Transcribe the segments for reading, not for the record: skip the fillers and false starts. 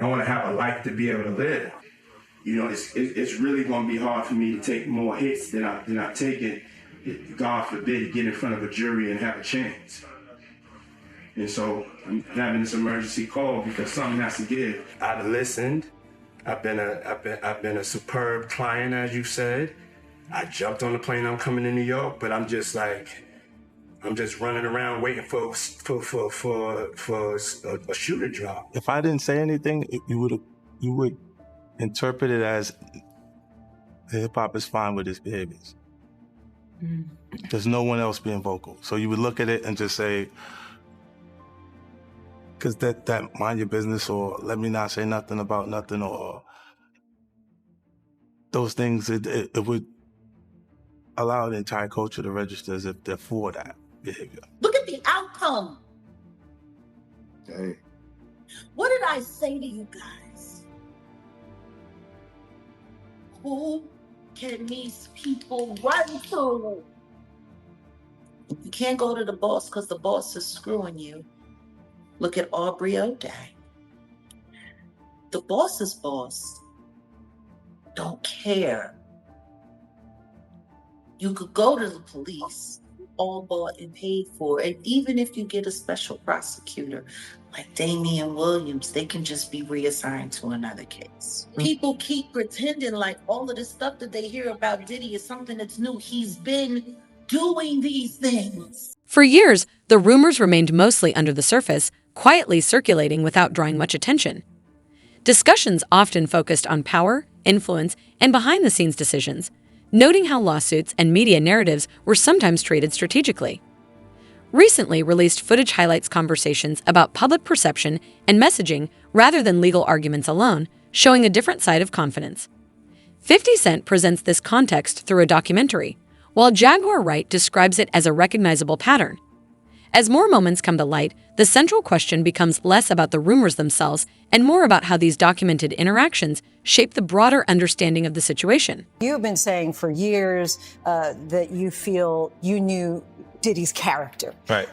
I want to have a life to be able to live. You know, it's really going to be hard for me to take more hits than I've taken, God forbid, get in front of a jury and have a chance. And so I'm having this emergency call because something has to give. I've listened. I've been a superb client, as you said. I jumped on the plane. I'm coming to New York, but I'm just running around waiting for a shoe to drop. If I didn't say anything, you would interpret it as hip hop is fine with his behaviors. There's no one else being vocal, so you would look at it and just say, because that mind your business, or let me not say nothing about nothing, or those things, it would allow the entire culture to register as if they're for that behavior. Look at the outcome. Hey. What did I say to you guys? Who can these people run to? You can't go to the boss because the boss is screwing you. Look at Aubrey O'Day. The boss's boss don't care. You could go to the police, all bought and paid for, and even if you get a special prosecutor like Damian Williams, they can just be reassigned to another case. People keep pretending like all of the stuff that they hear about Diddy is something that's new. He's been doing these things. For years, the rumors remained mostly under the surface, quietly circulating without drawing much attention. Discussions often focused on power, influence, and behind-the-scenes decisions, noting how lawsuits and media narratives were sometimes treated strategically. Recently released footage highlights conversations about public perception and messaging rather than legal arguments alone, showing a different side of confidence. 50 Cent presents this context through a documentary, while Jaguar Wright describes it as a recognizable pattern. As more moments come to light, the central question becomes less about the rumors themselves and more about how these documented interactions shape the broader understanding of the situation. You've been saying for years that you feel you knew Diddy's character. Right.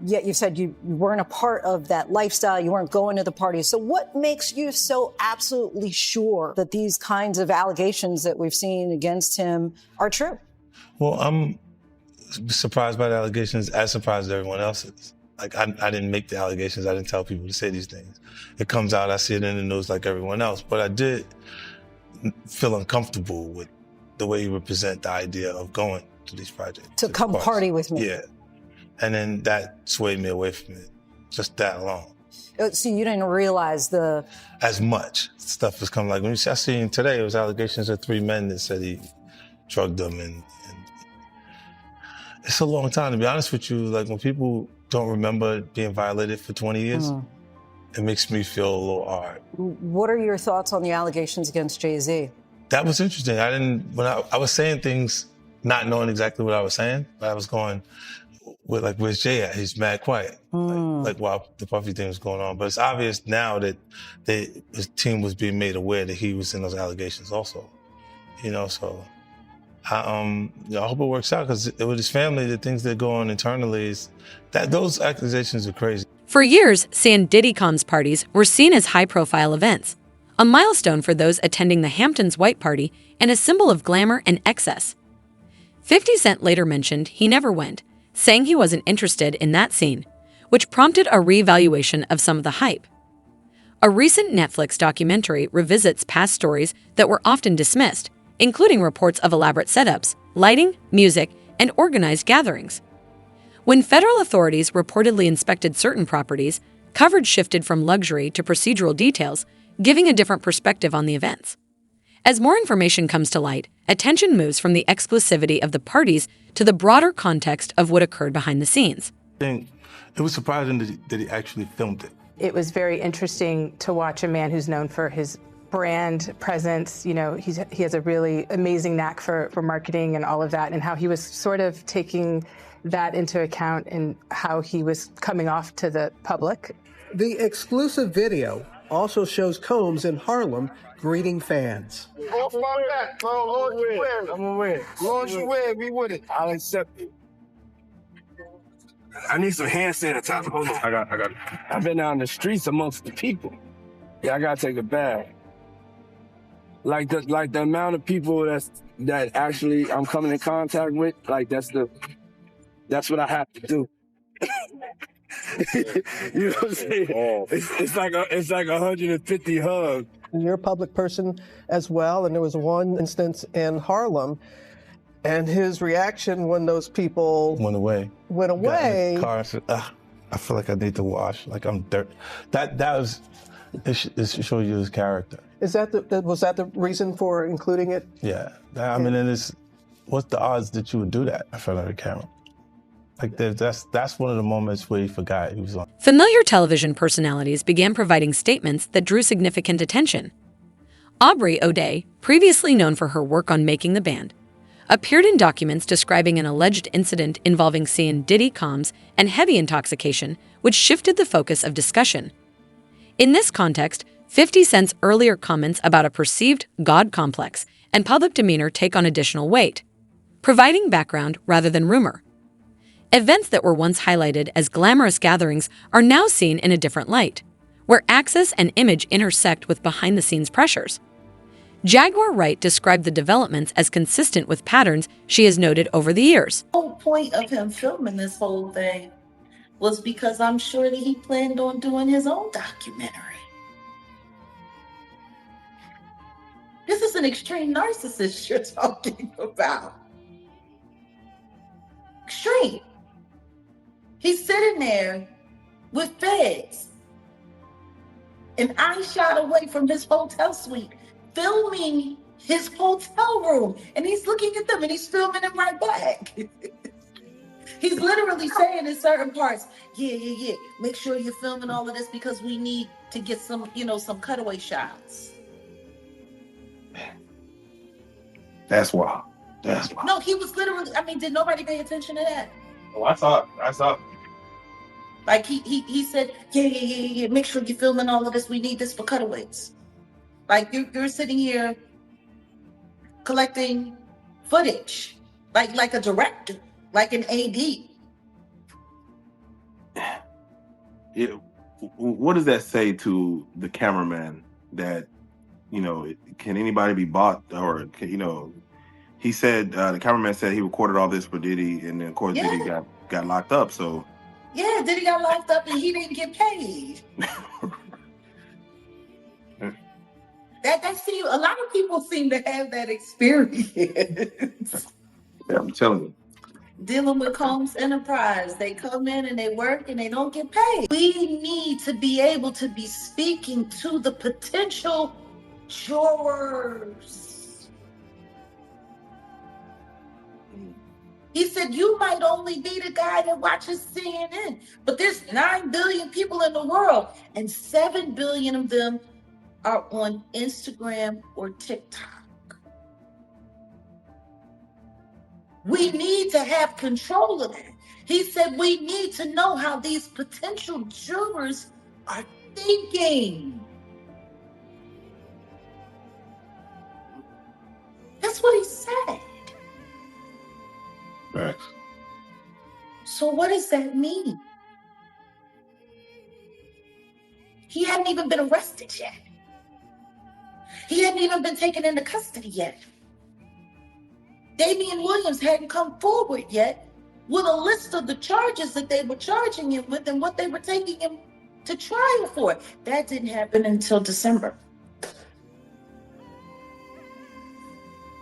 Yet you said you weren't a part of that lifestyle, you weren't going to the parties. So what makes you so absolutely sure that these kinds of allegations that we've seen against him are true? Well, I'm surprised by the allegations, as surprised as everyone else is. Like, I didn't make the allegations. I didn't tell people to say these things. It comes out, I see it in the news like everyone else. But I did feel uncomfortable with the way you represent the idea of going to these projects. To come party with me. Yeah. And then that swayed me away from it. Just that alone. So you didn't realize as much stuff was coming. Like, when I seen today, it was allegations of 3 men that said he drugged them, and it's a long time, to be honest with you. Like, when people don't remember being violated for 20 years, it makes me feel a little hard. What are your thoughts on the allegations against Jay-Z? That was interesting. When I was saying things, not knowing exactly what I was saying, but I was going with, like, where's Jay at? He's mad quiet. Like while the Puffy thing was going on. But it's obvious now that his team was being made aware that he was in those allegations also. You know, so I hope it works out, because with his family, the things that go on internally is that those accusations are crazy. For years, San Diddy Combs parties were seen as high-profile events, a milestone for those attending the Hamptons White Party and a symbol of glamour and excess. 50 Cent later mentioned he never went, saying he wasn't interested in that scene, which prompted a reevaluation of some of the hype. A recent Netflix documentary revisits past stories that were often dismissed, including reports of elaborate setups, lighting, music, and organized gatherings. When federal authorities reportedly inspected certain properties, coverage shifted from luxury to procedural details, giving a different perspective on the events. As more information comes to light, attention moves from the exclusivity of the parties to the broader context of what occurred behind the scenes. It was surprising that he actually filmed it. It was very interesting to watch a man who's known for his brand presence. You know, he has a really amazing knack for marketing and all of that, and how he was sort of taking that into account in how he was coming off to the public. The exclusive video also shows Combs in Harlem greeting fans. Off my back, bro. Long as you wear it, I'm gonna wear it. As long as you wear it, we with it. I'll accept it. I need some hand sanitizer. Hold on. I got it. I've been out in the streets amongst the people. Yeah, I gotta take a bath. Like the amount of people that actually I'm coming in contact with, like that's what I have to do. You know what I'm saying? It's like 150 hugs. You're a public person as well, and there was one instance in Harlem, and his reaction when those people Went away. went Got in away. the car and said, I feel like I need to wash. Like I'm dirt. That was, it shows you his character. Was that the reason for including it? Yeah. I mean, what's the odds that you would do that in front of the camera? Like that's one of the moments where he forgot he was on. Familiar television personalities began providing statements that drew significant attention. Aubrey O'Day, previously known for her work on Making the Band, appeared in documents describing an alleged incident involving seeing Diddy comms and heavy intoxication, which shifted the focus of discussion. In this context, 50 Cent's earlier comments about a perceived God complex and public demeanor take on additional weight, providing background rather than rumor. Events that were once highlighted as glamorous gatherings are now seen in a different light, where access and image intersect with behind-the-scenes pressures. Jaguar Wright described the developments as consistent with patterns she has noted over the years. The whole point of him filming this whole thing was because I'm sure that he planned on doing his own documentary. This is an extreme narcissist you're talking about. Extreme. He's sitting there with feds, an eye shot away from his hotel suite, filming his hotel room, and he's looking at them and he's filming them right back. He's literally saying in certain parts, yeah, make sure you're filming all of this because we need to get some cutaway shots. That's wild. That's wild. No, he was literally, did nobody pay attention to that? Oh, I saw. Like he said, yeah, make sure you're filming all of this. We need this for cutaways. Like you're sitting here collecting footage, like a director, like an AD. What does that say to the cameraman that, can anybody be bought or, he said, the cameraman said he recorded all this for Diddy and then of course Diddy got locked up, so. Yeah, Diddy got locked up and he didn't get paid. That's a lot of people seem to have that experience. Yeah, I'm telling you. Dealing with Combs Enterprise. They come in and they work and they don't get paid. We need to be able to be speaking to the potential jurors. He said, you might only be the guy that watches CNN, but there's 9 billion people in the world, and 7 billion of them are on Instagram or TikTok. We need to have control of that. He said we need to know how these potential jurors are thinking. That's what he said. Right. So what does that mean? He hadn't even been arrested yet. He hadn't even been taken into custody yet. Damian Williams hadn't come forward yet with a list of the charges that they were charging him with and what they were taking him to trial for. That didn't happen until December.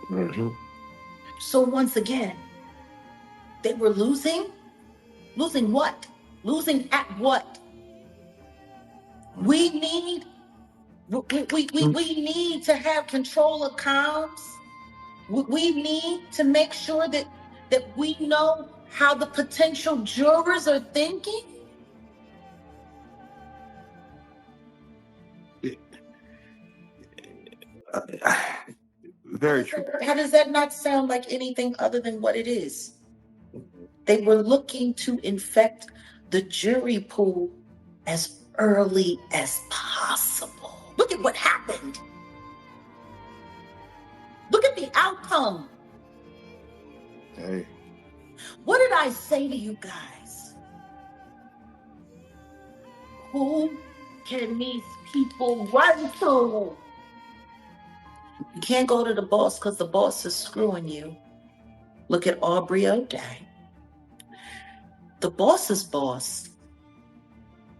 Mm-hmm. So once again, they were losing. Losing what? Losing at what? We need to have control of comms. We need to make sure that we know how the potential jurors are thinking. Very true. How does that not sound like anything other than what it is? They were looking to infect the jury pool as early as possible. Look at what happened. Look at the outcome. Hey. What did I say to you guys? Who can these people run to? You can't go to the boss because the boss is screwing you. Look at Aubrey O'Day. The boss's boss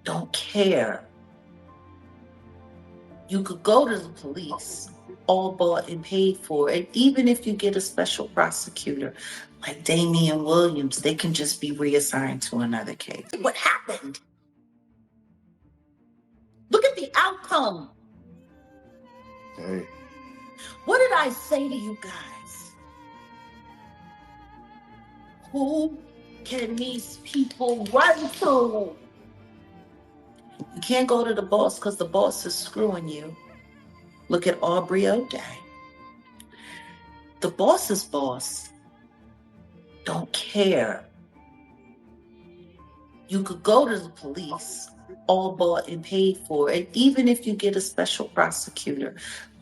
don't care. You could go to the police, all bought and paid for, and even if you get a special prosecutor like Damian Williams, they can just be reassigned to another case. What happened? Look at the outcome. Hey. What did I say to you guys? Who can these people run to? You can't go to the boss because the boss is screwing you. Look at Aubrey O'Day. The boss's boss don't care. You could go to the police, all bought and paid for, and even if you get a special prosecutor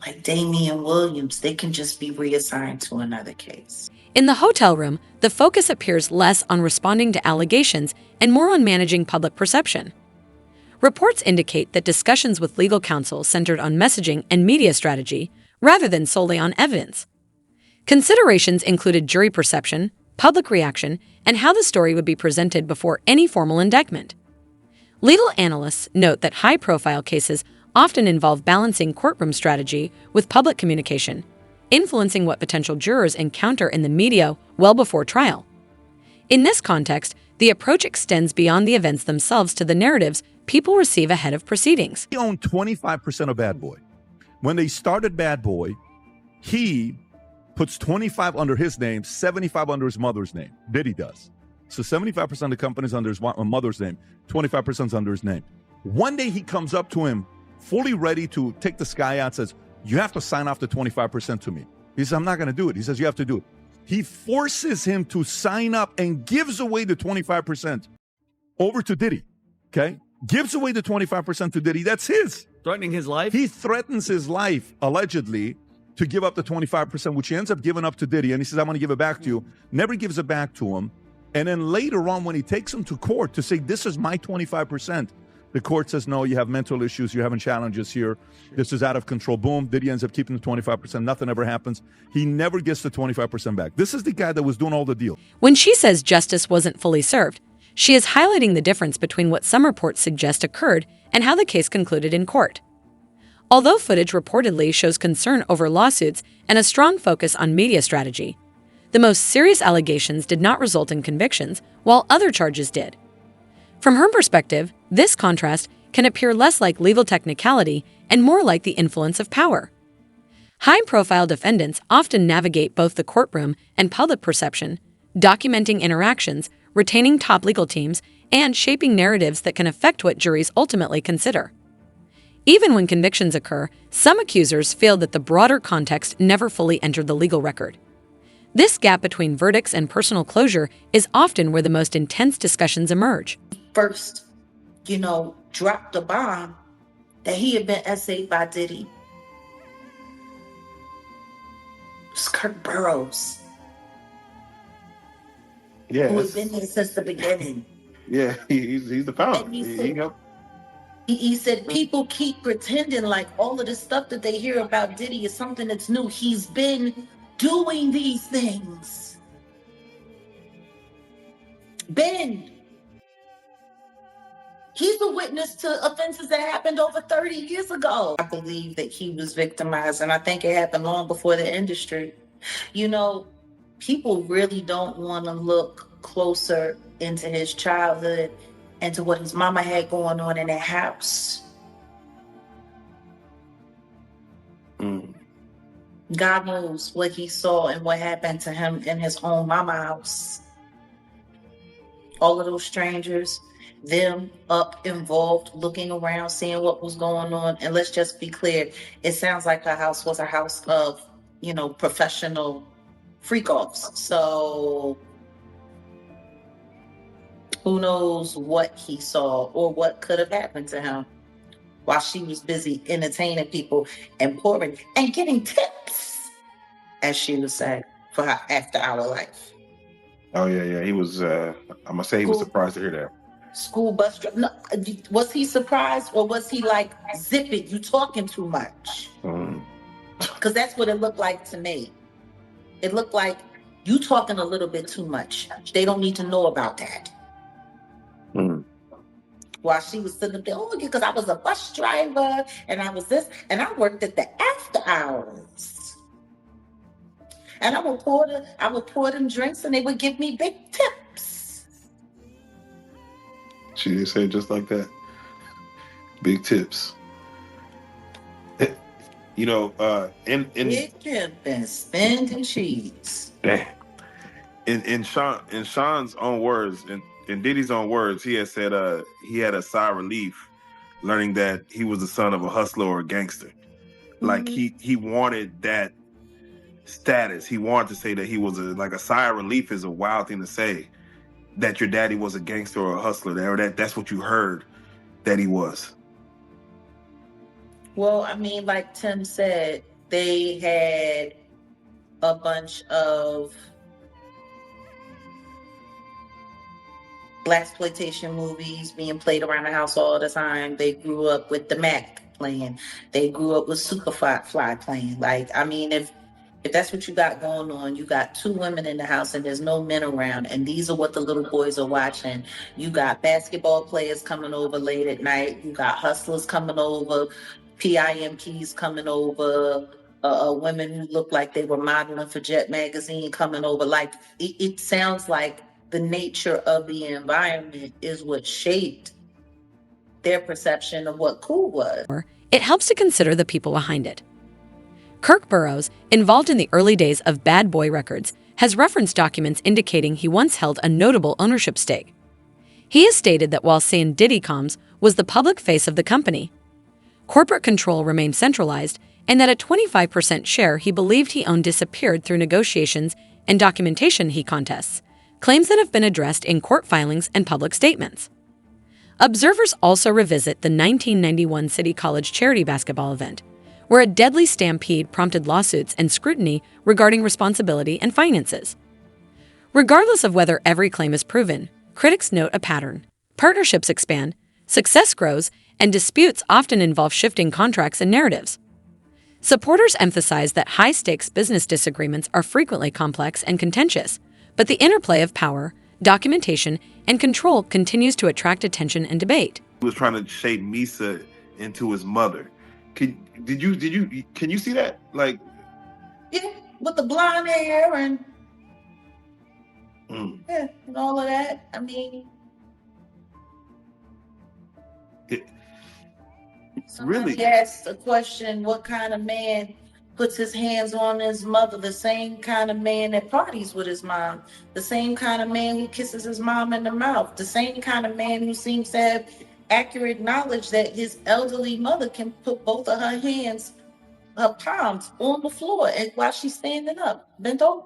like Damian Williams, they can just be reassigned to another case. In the hotel room, the focus appears less on responding to allegations and more on managing public perception. Reports indicate that discussions with legal counsel centered on messaging and media strategy rather than solely on evidence. Considerations included jury perception, public reaction, and how the story would be presented before any formal indictment. Legal analysts note that high-profile cases often involve balancing courtroom strategy with public communication, influencing what potential jurors encounter in the media well before trial. In this context, the approach extends beyond the events themselves to the narratives people receive ahead of proceedings. He owned 25% of Bad Boy. When they started Bad Boy, he puts 25 under his name, 75 under his mother's name. Diddy does. So 75% of the company's under his mother's name, 25% is under his name. One day he comes up to him, fully ready to take this guy out, says, you have to sign off the 25% to me. He says, I'm not going to do it. He says, you have to do it. He forces him to sign up and gives away the 25% over to Diddy, okay? Gives away the 25% to Diddy. That's his. Threatening his life? He threatens his life, allegedly, to give up the 25%, which he ends up giving up to Diddy. And he says, I'm going to give it back to you. Never gives it back to him. And then later on, when he takes him to court to say, this is my 25%, the court says, no, you have mental issues. You're having challenges here. This is out of control. Boom. Diddy ends up keeping the 25%. Nothing ever happens. He never gets the 25% back. This is the guy that was doing all the deal. When she says justice wasn't fully served, she is highlighting the difference between what some reports suggest occurred and how the case concluded in court. Although footage reportedly shows concern over lawsuits and a strong focus on media strategy, the most serious allegations did not result in convictions, while other charges did. From her perspective, this contrast can appear less like legal technicality and more like the influence of power. High-profile defendants often navigate both the courtroom and public perception, documenting interactions, retaining top legal teams, and shaping narratives that can affect what juries ultimately consider. Even when convictions occur, some accusers feel that the broader context never fully entered the legal record. This gap between verdicts and personal closure is often where the most intense discussions emerge. First, dropped the bomb that he had been essayed by Diddy. It's Kirk Burroughs. Yeah. Who has been here since the beginning. Yeah, he's the founder. He said people keep pretending like all of the stuff that they hear about Diddy is something that's new. He's been doing these things. He's a witness to offenses that happened over 30 years ago. I believe that he was victimized, and I think it happened long before the industry. People really don't want to look closer into his childhood and to what his mama had going on in that house. God knows what he saw and what happened to him in his own mama house. All of those strangers, them up involved, looking around, seeing what was going on. And let's just be clear, it sounds like her house was a house of, professional freak-offs. So who knows what he saw or what could have happened to him while she was busy entertaining people and pouring and getting tips, as she would say, for her after-hour life. Oh, yeah. He was, I must say he was surprised to hear that. School bus driver. No, was he surprised or was he like, zip it, you talking too much? Because that's what it looked like to me. It looked like you talking a little bit too much. They don't need to know about that. While she was sitting up there, oh, because I was a bus driver and I was this, and I worked at the after hours. And I would pour them drinks and they would give me big tips. She did say it just like that. Big tips. You know, in Big tip and spending cheese. Damn. In Sean's own words, in Diddy's own words, he had said he had a sigh of relief learning that he was the son of a hustler or a gangster. Like he wanted that status. He wanted to say that he was a sigh of relief is a wild thing to say, that your daddy was a gangster or a hustler, or that's what you heard that he was. Well, I mean, like Tim said, they had a bunch of blaxploitation movies being played around the house all the time. They grew up with the Mac playing. They grew up with Superfly playing. Like, I mean, if that's what you got going on, you got two women in the house and there's no men around, and these are what the little boys are watching. You got basketball players coming over late at night. You got hustlers coming over, PIMPs coming over, women who look like they were modeling for Jet Magazine coming over. Like, it sounds like the nature of the environment is what shaped their perception of what cool was. It helps to consider the people behind it. Kirk Burroughs, involved in the early days of Bad Boy Records, has referenced documents indicating he once held a notable ownership stake. He has stated that while saying Diddy Combs was the public face of the company, corporate control remained centralized, and that a 25% share he believed he owned disappeared through negotiations and documentation he contests, claims that have been addressed in court filings and public statements. Observers also revisit the 1991 City College charity basketball event, where a deadly stampede prompted lawsuits and scrutiny regarding responsibility and finances. Regardless of whether every claim is proven, critics note a pattern. Partnerships expand, success grows, and disputes often involve shifting contracts and narratives. Supporters emphasize that high-stakes business disagreements are frequently complex and contentious, but the interplay of power, documentation, and control continues to attract attention and debate. He was trying to shape Misa into his mother. Can you see that? Like, Yeah, with the blonde hair and yeah, and all of that. I mean, really asked a question: what kind of man puts his hands on his mother? The same kind of man that parties with his mom, the same kind of man who kisses his mom in the mouth, the same kind of man who seems to have accurate knowledge that his elderly mother can put both of her hands, her palms, on the floor and while she's standing up, bent over.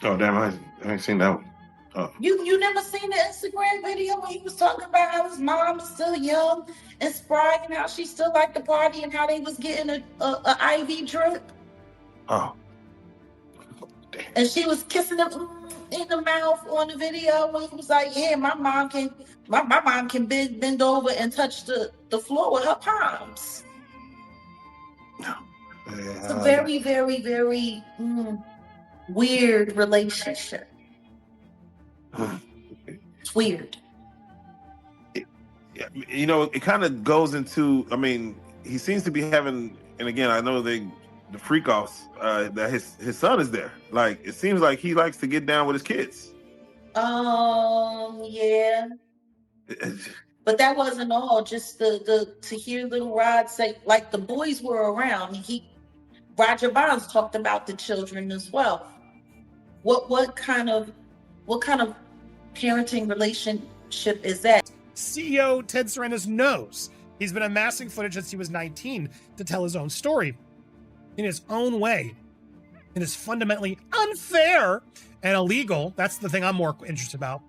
Oh damn! I ain't seen that one. Oh. You never seen the Instagram video where he was talking about how his mom is still young and spry and how she still liked to party and how they was getting a IV drip? Oh. And she was kissing him in the mouth on the video when he was like, yeah, my mom can bend over and touch the floor with her palms. It's a very, very, very weird relationship. It's weird. You know, it kind of goes into, I mean, he seems to be having, and again, I know the freak offs, that his son is there. Like, it seems like he likes to get down with his kids. Yeah. But that wasn't all. Just to hear Little Rod say, like, the boys were around. Roger Bonds talked about the children as well. What kind of parenting relationship is that? CEO Ted Sarandos knows he's been amassing footage since he was 19 to tell his own story in his own way. It is fundamentally unfair and illegal. That's the thing I'm more interested about,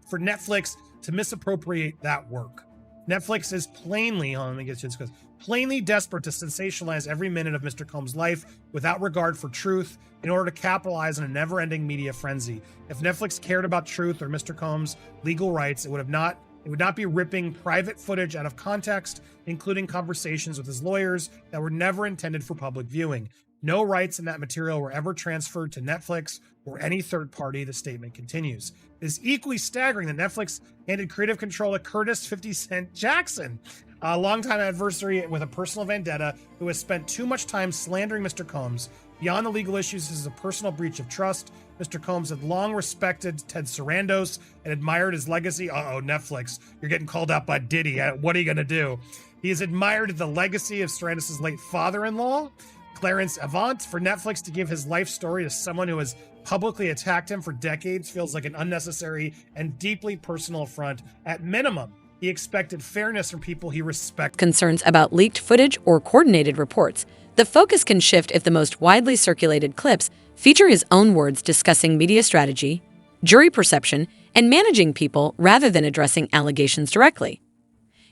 for Netflix to misappropriate that work. Netflix is plainly, let me get to this, because plainly desperate to sensationalize every minute of Mr. Combs' life without regard for truth in order to capitalize on a never-ending media frenzy. If Netflix cared about truth or Mr. Combs' legal rights, it would not be ripping private footage out of context, including conversations with his lawyers that were never intended for public viewing. No rights in that material were ever transferred to Netflix or any third party, the statement continues. It is equally staggering that Netflix handed creative control to Curtis 50 Cent Jackson, a longtime adversary with a personal vendetta who has spent too much time slandering Mr. Combs. Beyond the legal issues, this is a personal breach of trust. Mr. Combs had long respected Ted Sarandos and admired his legacy. Netflix, you're getting called out by Diddy. What are you going to do? He has admired the legacy of Sarandos' late father-in-law, Clarence Avant. For Netflix to give his life story to someone who has publicly attacked him for decades feels like an unnecessary and deeply personal affront. At minimum, he expected fairness from people he respects. Concerns about leaked footage or coordinated reports. The focus can shift if the most widely circulated clips feature his own words discussing media strategy, jury perception, and managing people rather than addressing allegations directly.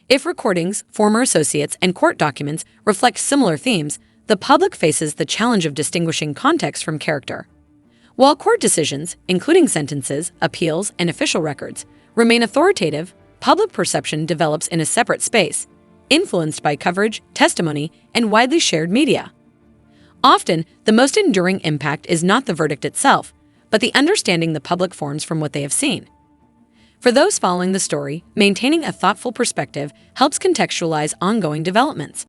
If recordings, former associates, and court documents reflect similar themes, the public faces the challenge of distinguishing context from character. While court decisions, including sentences, appeals, and official records, remain authoritative, public perception develops in a separate space, influenced by coverage, testimony, and widely shared media. Often, the most enduring impact is not the verdict itself, but the understanding the public forms from what they have seen. For those following the story, maintaining a thoughtful perspective helps contextualize ongoing developments.